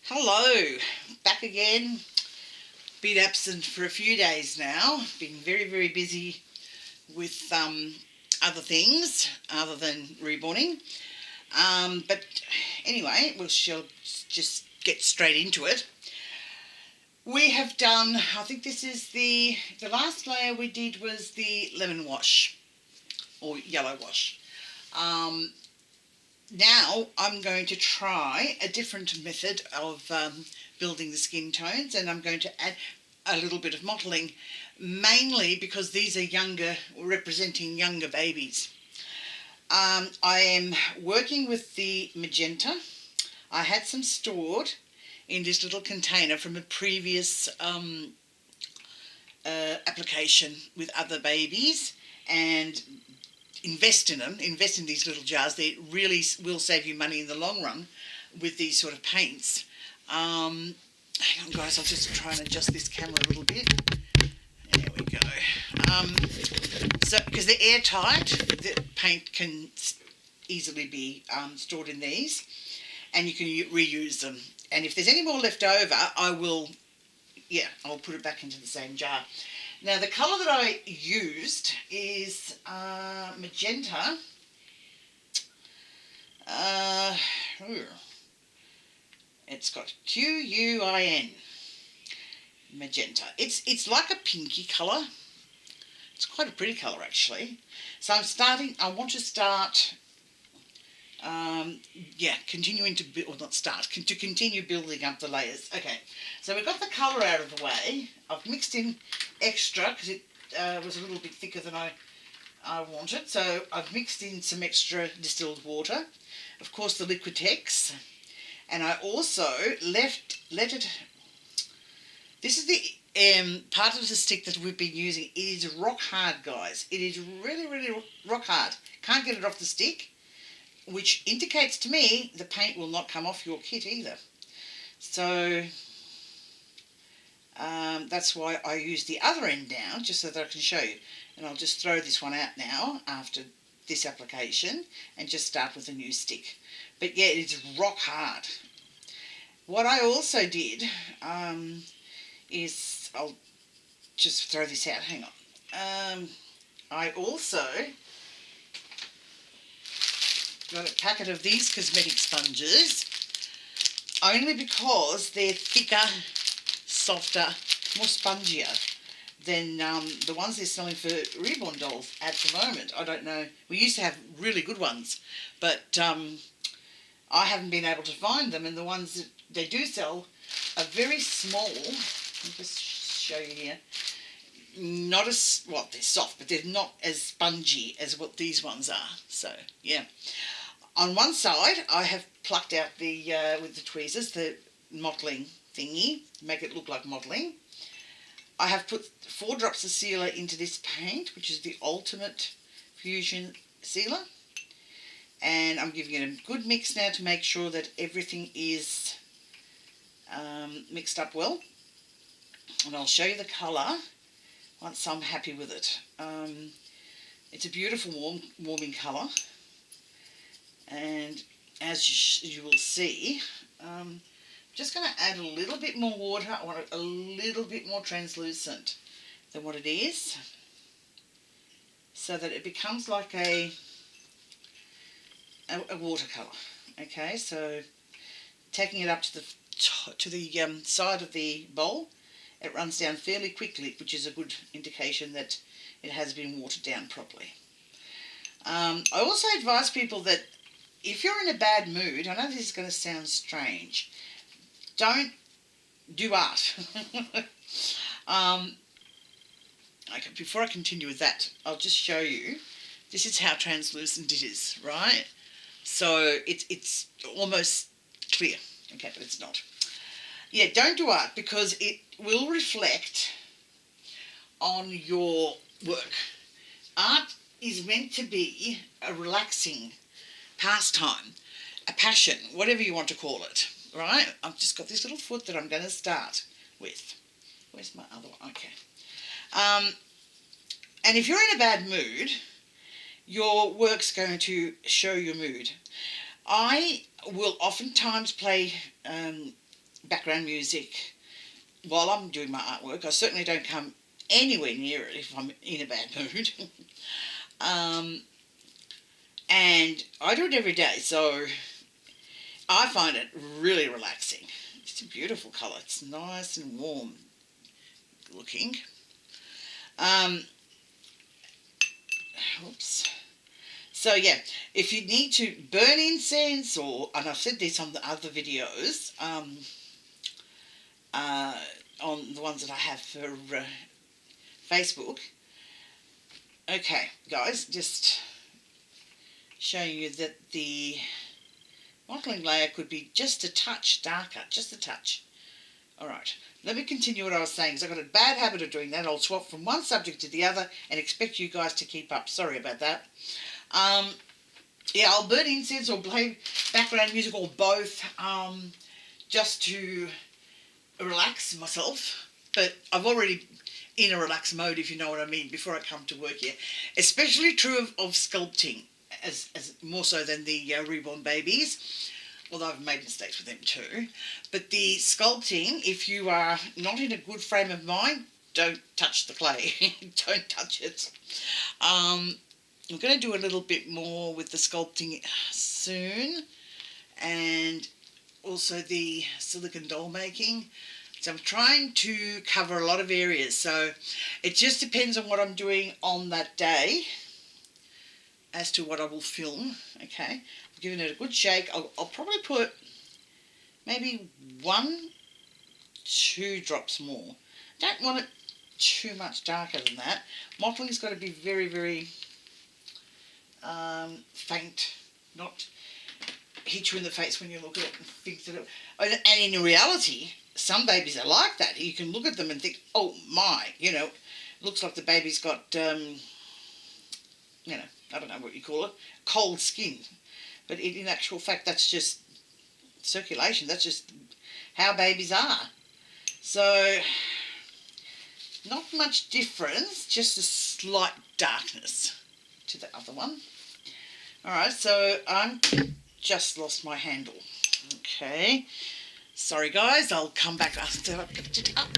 Hello, back again. Been absent for a few days now. Been very, very busy with other things other than reborning. But anyway, we shall just get straight into it. We have done. I think this is the last layer we did was the lemon wash or yellow wash. Um, Now I'm going to try a different method of building the skin tones, and I'm going to add a little bit of mottling, mainly because these are younger, representing younger babies. I am working with the magenta. I had some stored in this little container from a previous application with other babies, and invest in these little jars. They really will save you money in the long run with these sort of paints. Hang on, guys, I'll just try and adjust this camera a little bit. There we go. So, because they're airtight, the paint can easily be stored in these, and you can reuse them. And if there's any more left over, I'll put it back into the same jar. Now, the colour that I used is magenta. It's got Quin, magenta. It's like a pinky colour. It's quite a pretty colour, actually. So I want to start, continuing to build, or not start, to continue building up the layers. Okay, so we've got the colour out of the way. I've mixed in extra because it was a little bit thicker than I wanted. So I've mixed in some extra distilled water, of course the Liquitex, and I also let it. This is the part of the stick that we've been using. It is rock hard, guys. It is really, really rock hard. Can't get it off the stick, which indicates to me the paint will not come off your kit either. So that's why I use the other end down, just so that I can show you. And I'll just throw this one out now after this application and just start with a new stick. But yeah, it's rock hard. What I also did is, I'll just throw this out, hang on. I also got a packet of these cosmetic sponges, only because they're thicker, softer, more spongier than the ones they're selling for reborn dolls at the moment. I don't know. We used to have really good ones, but I haven't been able to find them, and the ones that they do sell are very small. I'll just show you here. Not as, well, they're soft, but they're not as spongy as what these ones are. So, yeah. On one side, I have plucked out the, with the tweezers, the mottling thingy, make it look like mottling. I have put 4 drops of sealer into this paint, which is the Ultimate Fusion Sealer. And I'm giving it a good mix now to make sure that everything is mixed up well. And I'll show you the colour once I'm happy with it. It's a beautiful warming colour. And as you will see, just going to add a little bit more water. I want it a little bit more translucent than what it is, so that it becomes like a watercolour. Okay, so taking it up to the side of the bowl, it runs down fairly quickly, which is a good indication that it has been watered down properly. I also advise people that if you're in a bad mood, I know this is going to sound strange, don't do art. Okay, before I continue with that, I'll just show you. This is how translucent it is, right? So it's almost clear. Okay, but it's not. Yeah, don't do art because it will reflect on your work. Art is meant to be a relaxing pastime, a passion, whatever you want to call it, right? I've just got this little foot that I'm going to start with. Where's my other one? Okay. And if you're in a bad mood, your work's going to show your mood. I will oftentimes play background music while I'm doing my artwork. I certainly don't come anywhere near it if I'm in a bad mood. And I do it every day, so I find it really relaxing. It's a beautiful colour. It's nice and warm looking. Oops. So yeah, if you need to burn incense, and I've said this on the other videos, on the ones that I have for Facebook. Okay, guys, just showing you that the modelling layer could be just a touch darker, just a touch. Alright, let me continue what I was saying, because I've got a bad habit of doing that. I'll swap from one subject to the other and expect you guys to keep up. Sorry about that. Yeah, I'll burn incense or play background music or both, just to relax myself. But I'm already in a relaxed mode, if you know what I mean, before I come to work here. Especially true of sculpting, as more so than the reborn babies, although I've made mistakes with them too. But the sculpting, if you are not in a good frame of mind, don't touch the clay. Don't touch it. I'm going to do a little bit more with the sculpting soon, and also the silicone doll making. So I'm trying to cover a lot of areas, so it just depends on what I'm doing on that day as to what I will film. Okay, I'm giving it a good shake. I'll probably put maybe 1-2 drops more. Don't want it too much darker than that. Mottling's got to be very, very faint, not hit you in the face when you look at it and think that it... And in reality, some babies are like that. You can look at them and think, oh my, you know, looks like the baby's got, you know, I don't know what you call it, cold skin. But in actual fact, that's just circulation. That's just how babies are. So, not much difference, just a slight darkness to the other one. Alright, so I'm just lost my handle. Okay. Sorry guys, I'll come back after I picked it up.